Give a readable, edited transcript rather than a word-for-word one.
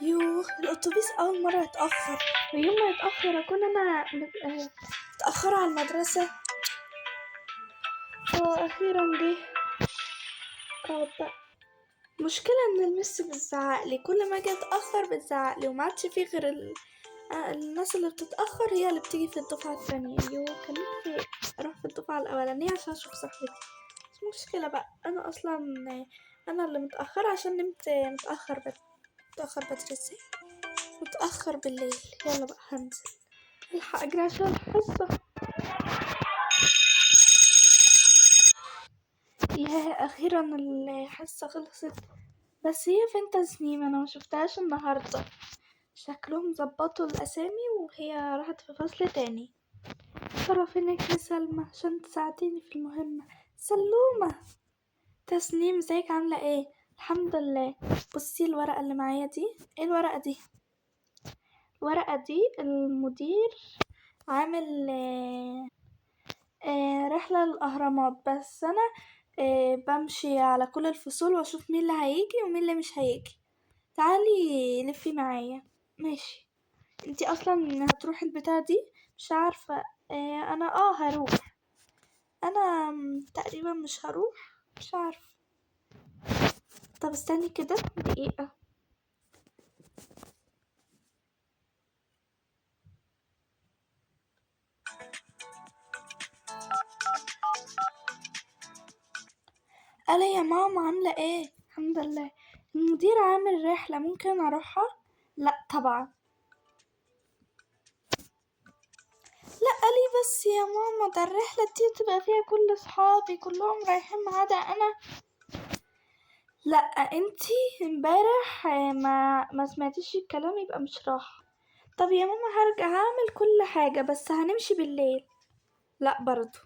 يوه، الأتوبيس أول مرة يتأخر، ويوم ما يتأخر أكون أنا متأخرة على المدرسة. أخيرا جه. بقى المشكلة إن المس بتزعقلي كل ما أجي أتأخر، بتزعقلي وما عادش فيه غير الناس اللي بتتأخر هي اللي بتيجي في الدفعة التانية. كان نفسي أروح في الدفعة الأولانية عشان أشوف صاحبتي، بس مشكلة بقى أنا أصلا أنا اللي متأخرة عشان نمت متأخر بدري ازاي، متأخر بالليل. يلا بقى هنزل الحق أجري عشان الحصة. ياه، أخيرا الحصة خلصت. بس هي فين تسنيم؟ أنا مشوفتهاش النهاردة. شكلهم ظبطوا الأسامي وهي راحت في فصل تاني. ترى فينك يا سلمى عشان تساعديني في المهمة؟ سلومة. تسنيم، ازيك؟ عاملة ايه؟ الحمد لله. بصي الورقة اللي معايا دي. ايه الورقة دي؟ الورقة دي المدير عامل رحلة للأهرامات، بس أنا بمشي على كل الفصول وأشوف مين اللي هيجي ومين اللي مش هيجي. تعالي لفي معايا. ماشي. انتي أصلا هتروحي البتاع دي؟ مش عارفة. أنا هروح. أنا تقريبا مش هروح، مش عارفة. طب استني كده دقيقة. ألا يا ماما، عاملة ايه؟ الحمد لله. المدير عامل رحلة، ممكن أروحها؟ لا طبعا. لا ليه بس يا ماما؟ ده الرحلة دي بتبقى فيها كل صحابي كلهم رايحين ما عدا أنا. لا انتي امبارح ما سمعتيش الكلام، يبقى مش راح. طب يا ماما هرجع هعمل كل حاجة، بس هنمشي بالليل. لا برضو.